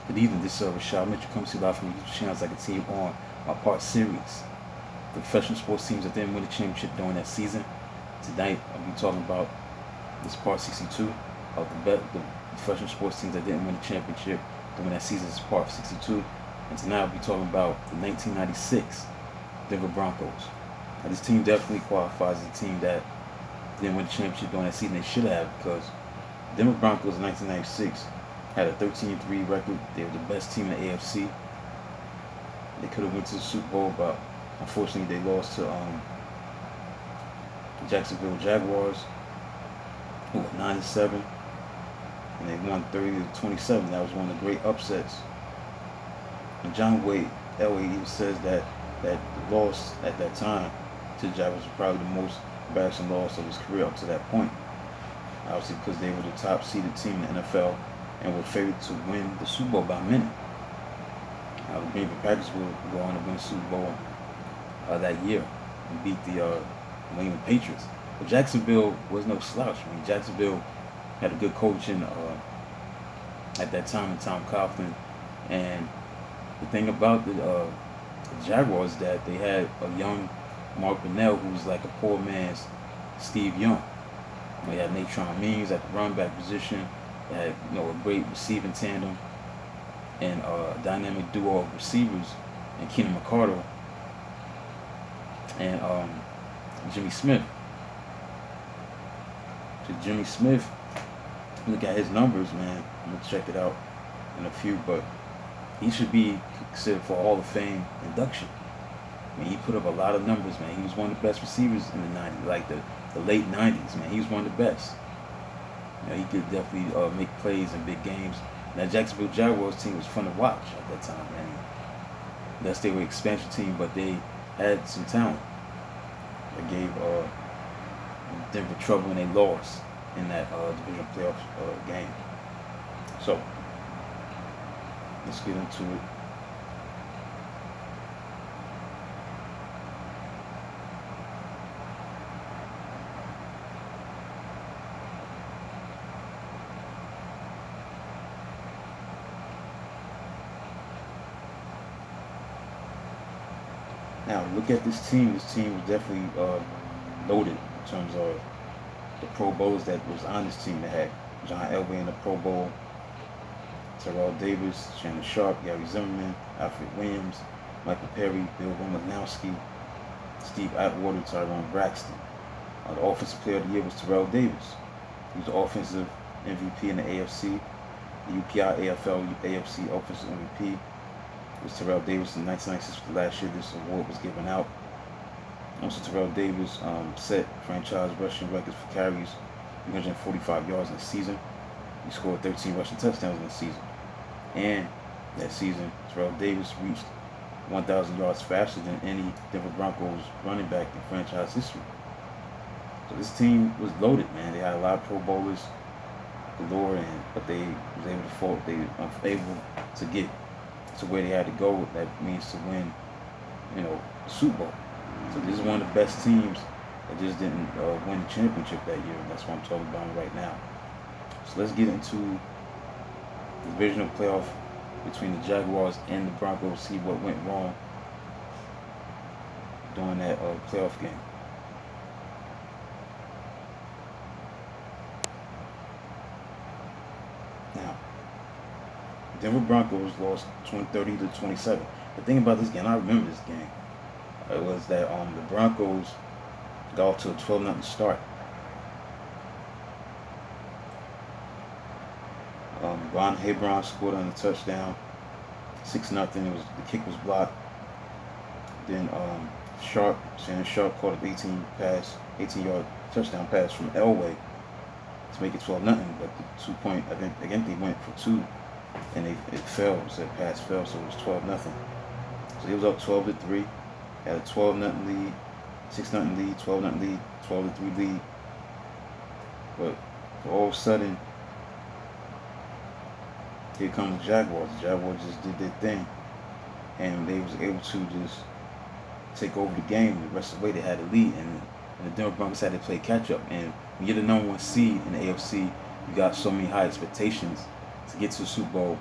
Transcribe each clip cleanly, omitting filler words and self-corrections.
Good evening, this is Rashad Mitchell coming to you live from the YouTube channels like a team on my part series. The professional sports teams that didn't win the championship during that season. Tonight, I'll be talking about this part 62 of the professional sports teams that didn't win the championship during that season. This is part 62. And tonight, I'll be talking about the 1996 Denver Broncos. Now, this team definitely qualifies as a team that didn't win the championship during that season. They should have, because Denver Broncos in 1996 had a 13-3 record. They were the best team in the AFC. They could have went to the Super Bowl, but unfortunately they lost to Jacksonville Jaguars, who were 9-7, and they won 30-27. That was one of the great upsets. And John Elway even says that the loss at that time to the Jaguars was probably the most embarrassing loss of his career up to that point. Obviously, because they were the top seeded team in the NFL and were favored to win the Super Bowl by many. The Green Bay Packers will go on to win the Super Bowl that year and beat the New England Patriots. But Jacksonville was no slouch. I mean, Jacksonville had a good coaching at that time in Tom Coughlin. And the thing about the Jaguars is that they had a young Mark Brunell who was like a poor man's Steve Young. They had Natron Means at the run back position. They had a great receiving tandem and a dynamic duo of receivers and Keenan McCardle and Jimmy Smith. So Jimmy Smith, look at his numbers, man. I'm gonna check it out in a few, but he should be considered for Hall of Fame induction. I mean, he put up a lot of numbers, man. He was one of the best receivers in the 90s, like the late 90s, man. He was one of the best. He could definitely make plays in big games. And that Jacksonville Jaguars team was fun to watch at that time, man. Yes, they were an expansion team, but they had some talent. They gave Denver trouble when they lost in that division playoff game. So, let's get into it. Now, look at this team. This team was definitely loaded in terms of the Pro Bowls that was on this team. They had John Elway in the Pro Bowl, Terrell Davis, Shannon Sharp, Gary Zimmerman, Alfred Williams, Michael Perry, Bill Romanowski, Steve Atwater, Tyrone Braxton. The Offensive Player of the Year was Terrell Davis. He was the Offensive MVP in the AFC, the UPI AFL AFC Offensive MVP. It was Terrell Davis in 1996 for the last year this award was given out. Also, Terrell Davis set franchise rushing records for carries, 345 yards in the season. He scored 13 rushing touchdowns in the season. And that season, Terrell Davis reached 1,000 yards faster than any Denver Broncos running back in franchise history. So this team was loaded, man. They had a lot of Pro Bowlers galore, but they was able to fall. They were unable to get to where they had to go. That means to win, the Super Bowl. So this is one of the best teams that just didn't win the championship that year. And that's what I'm talking about right now. So let's get into the divisional playoff between the Jaguars and the Broncos. See what went wrong during that playoff game. Now, Denver Broncos lost 30-27. The thing about this game, I remember this game, it was that the Broncos got off to a 12-0 start. Ron Hebron scored on the touchdown, 6-0. The kick was blocked. Then Shannon Sharp caught an 18-yard touchdown pass from Elway to make it 12-0. But the 2-point, I think they went for two, and it fell. So the pass fell, so it was 12-0. So he was up 12-3. Had a 12-0 lead, 6-0 lead, 12-0 lead, 12-3 lead. But all of a sudden, here comes the Jaguars. The Jaguars just did their thing, and they was able to just take over the game. The rest of the way, they had a lead, and the Denver Broncos had to play catch up. And when you're the number one seed in the AFC, you got so many high expectations to get to the Super Bowl.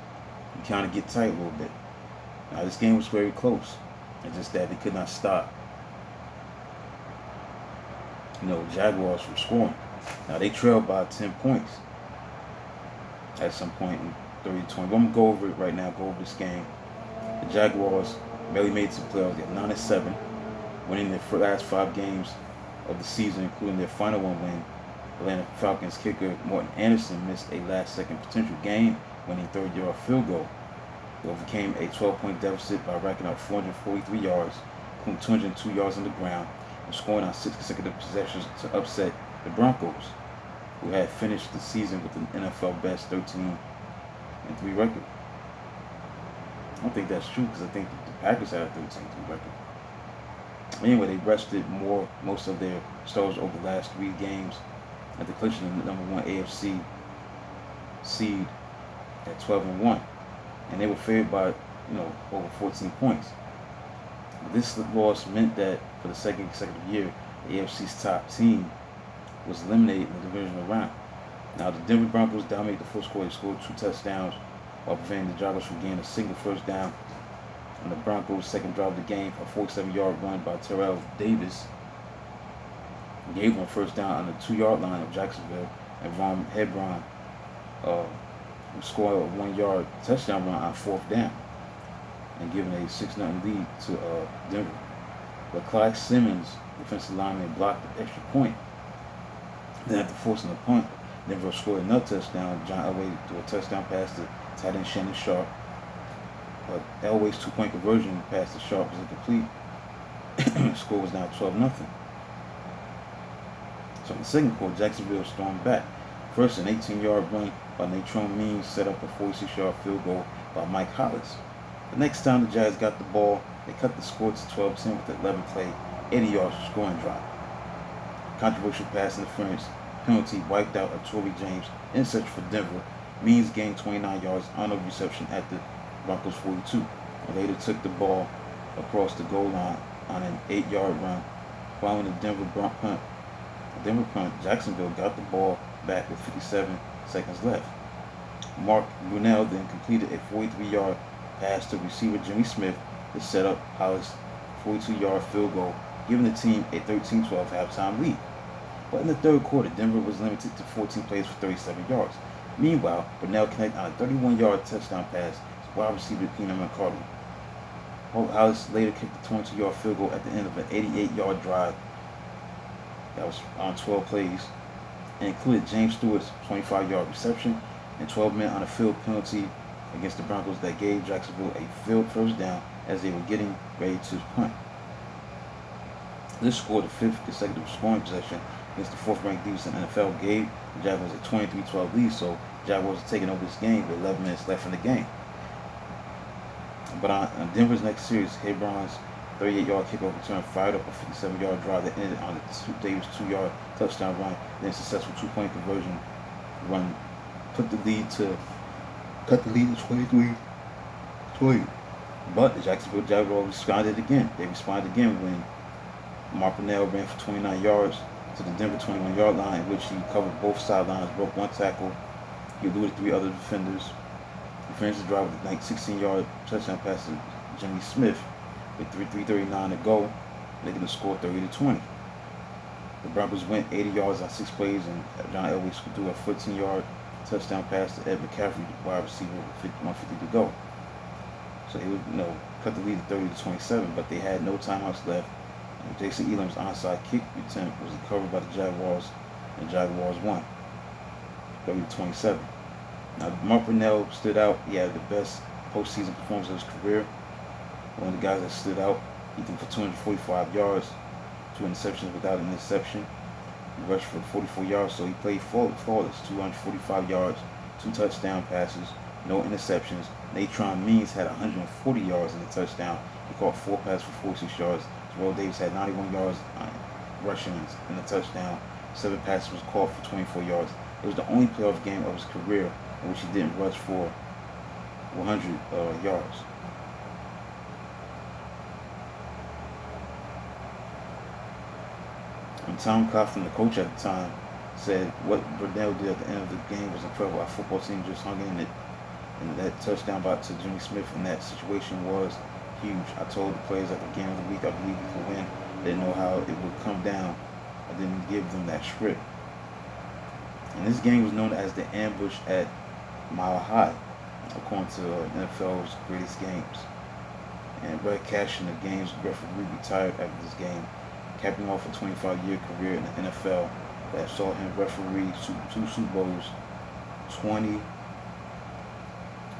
you kind of get tight a little bit. Now, this game was very close. It's just that they could not stop, Jaguars from scoring. Now, they trailed by 10 points at some point in 30-20. But I'm going to go over it right now, go over this game. The Jaguars barely made it to the playoffs. They're 9-7, winning their last 5 games of the season, including their final one win. Atlanta Falcons kicker Morton Anderson missed a last-second potential game-winning third-yard field goal. They overcame a 12-point deficit by racking up 443 yards, including 202 yards on the ground, and scoring on 6 consecutive possessions to upset the Broncos, who had finished the season with an NFL best 13-3 record. I don't think that's true because I think the Packers had a 13-3 record. Anyway, they rested most of their stars over the last 3 games at the clinching of the number 1 AFC seed at 12-1, and they were favored by over 14 points. This loss meant that for the second consecutive year, the AFC's top team was eliminated in the divisional round. Now, the Denver Broncos dominated the first quarter. They scored 2 touchdowns while preventing the Jaguars from gaining a single first down. On the Broncos' second drive of the game, a 47-yard run by Terrell Davis gave them a first down on the 2-yard line of Jacksonville, and Von Hebron scored a 1-yard touchdown run on 4th down and giving a 6-0 lead to Denver. But Clyde Simmons, defensive lineman, blocked the extra point. Then after forcing a punt, Denver scored another touchdown. John Elway threw a touchdown pass to tight end Shannon Sharp. But Elway's 2-point conversion pass to Sharp was incomplete. The score was now 12-0. So in the second quarter, Jacksonville stormed back. First, an 18-yard run by Natrone Means set up a 46-yard field goal by Mike Hollis. The next time the Jags got the ball, they cut the score to 12-10 with an 11-play, 80-yard scoring drive. Controversial pass interference penalty wiped out a Tory James interception for Denver. Means gained 29 yards on a reception at the Broncos 42, and later took the ball across the goal line on an 8-yard run. Following the Denver punt, Jacksonville got the ball back with 57 seconds left. Mark Brunell then completed a 43-yard pass to receiver Jimmy Smith to set up Hollis' 42-yard field goal, giving the team a 13-12 halftime lead. But in the third quarter, Denver was limited to 14 plays for 37 yards. Meanwhile, Brunell connected on a 31-yard touchdown pass to wide receiver Keenan McCarty. Hollis later kicked a 22-yard field goal at the end of an 88-yard drive that was on 12 plays and included James Stewart's 25-yard reception and 12 men on a field penalty against the Broncos that gave Jacksonville a field first down as they were getting ready to punt. This scored the 5th consecutive scoring possession against the 4th-ranked defense in the NFL, gave the Jaguars a 23-12 lead, so the Jaguars are taking over this game with 11 minutes left in the game. But on Denver's next series, Hebron's 38-yard kickoff return fired up a 57-yard drive that ended on a Davis 2-yard touchdown run, then a successful 2-point conversion run cut the lead to 23-20. But the Jacksonville Jaguars responded again. They responded again when Mark Brunell ran for 29 yards to the Denver 21-yard line, in which he covered both sidelines, broke 1 tackle. He eluded 3 other defenders. He finished the drive with a 16-yard touchdown pass to Jimmy Smith with 3:39 to go, making the score 30-20. The Broncos went 80 yards on 6 plays, and John Elway threw a 14-yard touchdown pass to Ed McCaffrey, wide receiver, with 150 to go. So they would, cut the lead to 30-27, but they had no timeouts left. And Jason Elam's onside kick attempt was recovered by the Jaguars, and the Jaguars won 30-27. Now, Mark Brunell stood out. He had the best postseason performance of his career. One of the guys that stood out, he threw for 245 yards, 2 interceptions without an interception. He rushed for 44 yards, so he played flawless. 245 yards, 2 touchdown passes, no interceptions. Natrone Means had 140 yards in the touchdown. He caught 4 passes for 46 yards. Terrell Davis had 91 yards rushing in the touchdown. 7 passes was caught for 24 yards. It was the only playoff game of his career in which he didn't rush for 100 yards. And Tom Coughlin, the coach at the time, said what Brunell did at the end of the game was incredible. Our football team just hung in it. And that touchdown to Jimmy Smith in that situation was huge. I told the players at the game of the week I believe we could win. They didn't know how it would come down. I didn't give them that script. And this game was known as the ambush at Mile High, according to NFL's greatest games. And Brett Cashin, the game's referee, retired after this game, capping off a 25-year career in the NFL that saw him referee two Super Bowls, 20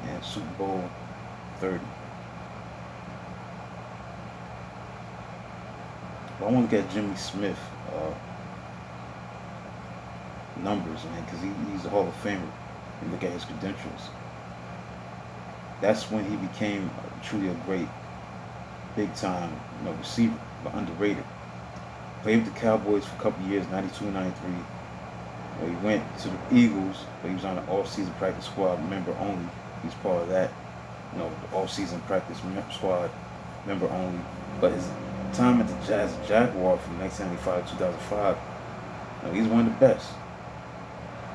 and Super Bowl 30. But I want to look at Jimmy Smith numbers, man, because he's a Hall of Famer. And look at his credentials. That's when he became truly a great, big-time, receiver, but underrated. Played with the Cowboys for a couple of years, 92 and 93. He went to the Eagles, but he was on the off-season practice squad member only. He's part of that, the off-season practice squad member only. But his time at the Jaguar from 1995 to 2005, he's one of the best.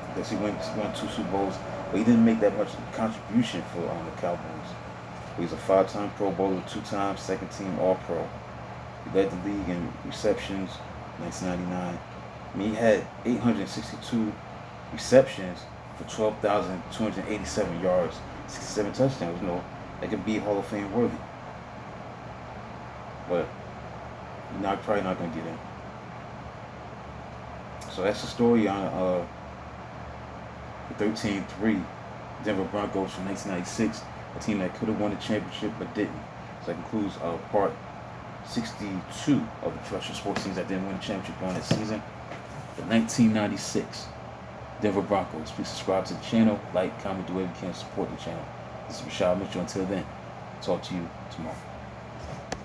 Because he won 2 Super Bowls, but he didn't make that much contribution for the Cowboys. He's a 5-time Pro Bowler, 2-time second-team All-Pro. He led the league in receptions, 1999. He had 862 receptions for 12,287 yards, 67 touchdowns. That could be Hall of Fame worthy. But probably not going to get in. So that's the story on the 13-3 Denver Broncos from 1996, a team that could have won the championship but didn't. So that concludes part 62 of the professional sports teams that didn't win the championship during that season. The 1996 Denver Broncos. Please subscribe to the channel, like, comment, do whatever you can to support the channel. This is Rashad Mitchell. Until then, talk to you tomorrow.